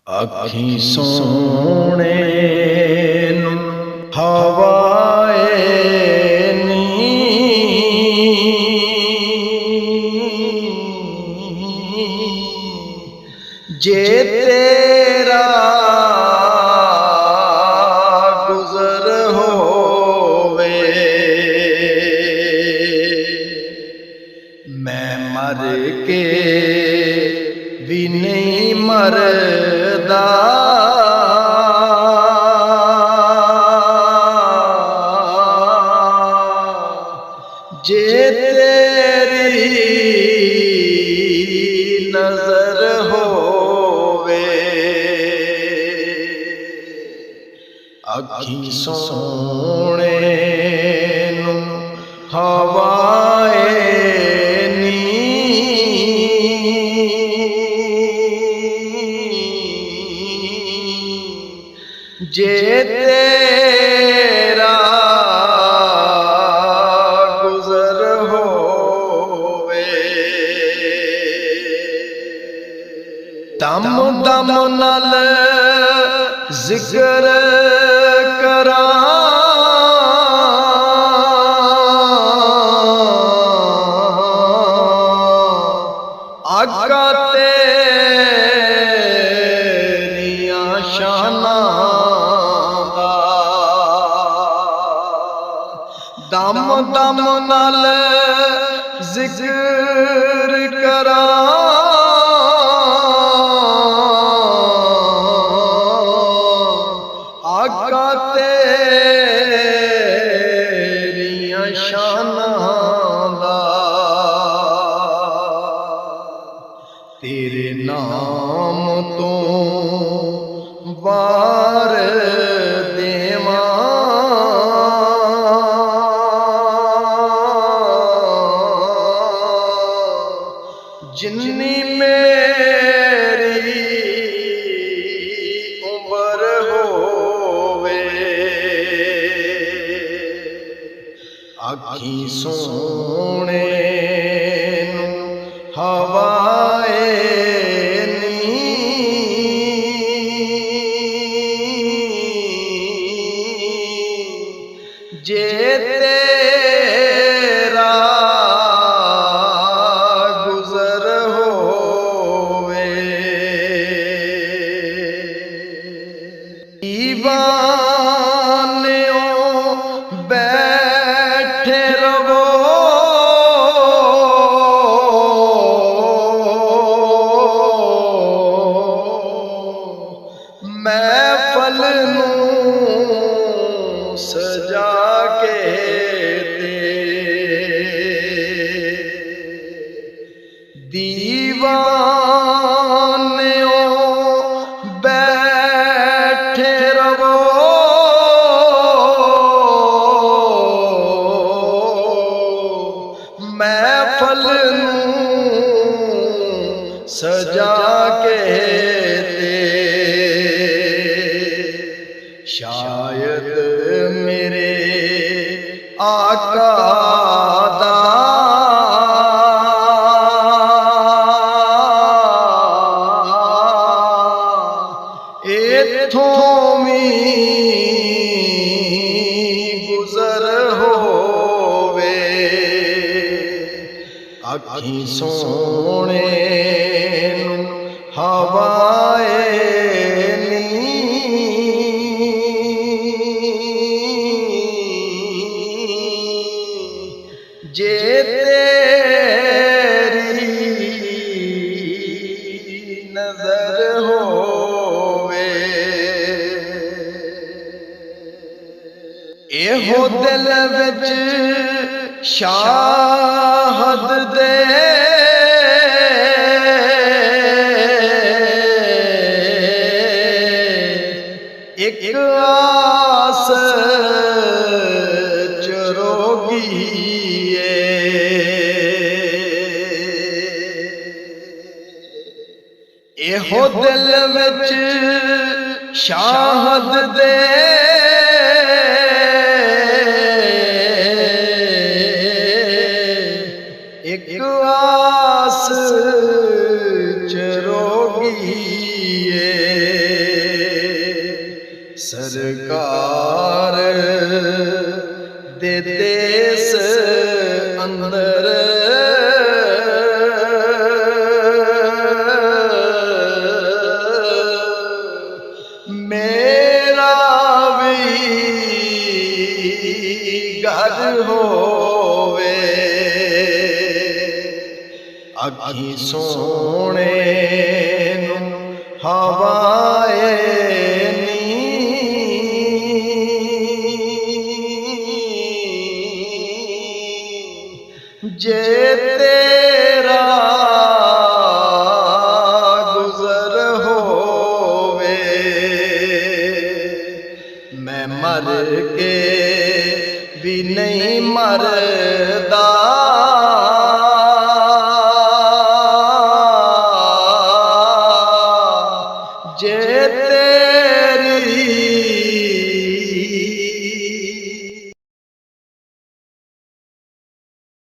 ਆਖੀ ਸੋਹਣੇ ਨੂੰ ਹਵਾਏ ਨੀ ਜੇ ਤੇਰਾ ਗੁਜ਼ਰ ਹੋਵੇ ਮੈਂ ਮਰ ਕੇ ਵੀ ਨਹੀਂ ਮਰਦਾ ਜੇ ਤੇਰੀ ਨਜ਼ਰ ਹੋਵੇ ਅੱਖੀ ਸੋਹਣੇ ਨੂੰ ਹਵਾਏ ਜੇ ਤੇਰਾ ਗੁਜ਼ਰ ਹੋਵੇ ਦਮ ਦਮ ਨਾਲ ਜ਼ਿਕਰ ਕਰਾਂ ਆਕਾ ਤੇਰੀਆਂ ਸ਼ਾਨਾਂ ਦਮ ਦਮ ਨਾਲ ਜ਼ਿਕਰ ਕਰਾਂ ਆਕਾ ਤੇਰੀਆਂ ਸ਼ਾਨਾਂ ਦਾ ਤੇਰੇ ਨਾਮ ਤੋਂ ਵਾਰ ਦੇਵਾਂ ਜਿੰਨੀ ਮੇਰੀ ਉਮਰ ਹੋਵੇ ਆਖੀ ਸੋਹਣੇ ਨੂੰ ਹਵਾਏ ਨੀ ਜੇ ਤੇਰਾ ਗੁਜ਼ਰ ਹੋਵੇ ਦੀਵਾਨਿਓ ਬੈਠੇ ਰਵੋ ਮਹਿਫਲ ਨੂੰ ਸਜਾ ਕੇ ਦੀਵਾਨਿਓ ਬੈਠੇ ਰਵੋ ਮਹਿਫਲ ਨੂੰ ਸਜਾ ਕੇ ਸ਼ਾਇਦ ਮੇਰੇ ਆਕਾ ਦਾ ਇੱਥੋਂ ਵੀ ਗੁਜ਼ਰ ਹੋਵੇ ਆਖੀ ਸੋਹਣੇ ਨੂੰ ਹਵਾਏ ਜੇ ਤੇਰੀ ਨਜ਼ਰ ਹੋਵੇ ਇਹੋ ਦਿਲ ਵਿੱਚ ਸ਼ਾਹਦ ਦੇ ਇੱਕ ਆਸ ਚਰੋਗੀ ਇਹੋ ਦਿਲ ਵਿੱਚ ਸ਼ਾਹਦ ਦੇ ਇੱਕ ਆਸ ਚਰੋਗੀ ਏ ਸਰਕਾਰ ਦੇ ਦੇਸ ਅੰਦਰ ਮੇਰਾ ਵੀ ਘਰ ਹੋਵੇ, ਅੱਖੀਂ ਸੋਹਣੇ ਨੂੰ ਹਵਾਏ ਜੇ ਤੇਰਾ ਗੁਜ਼ਰ ਹੋਵੇ, ਮੈਂ ਮਰ ਕੇ ਵੀ ਨਹੀਂ ਮਰਦਾ, ਜੇ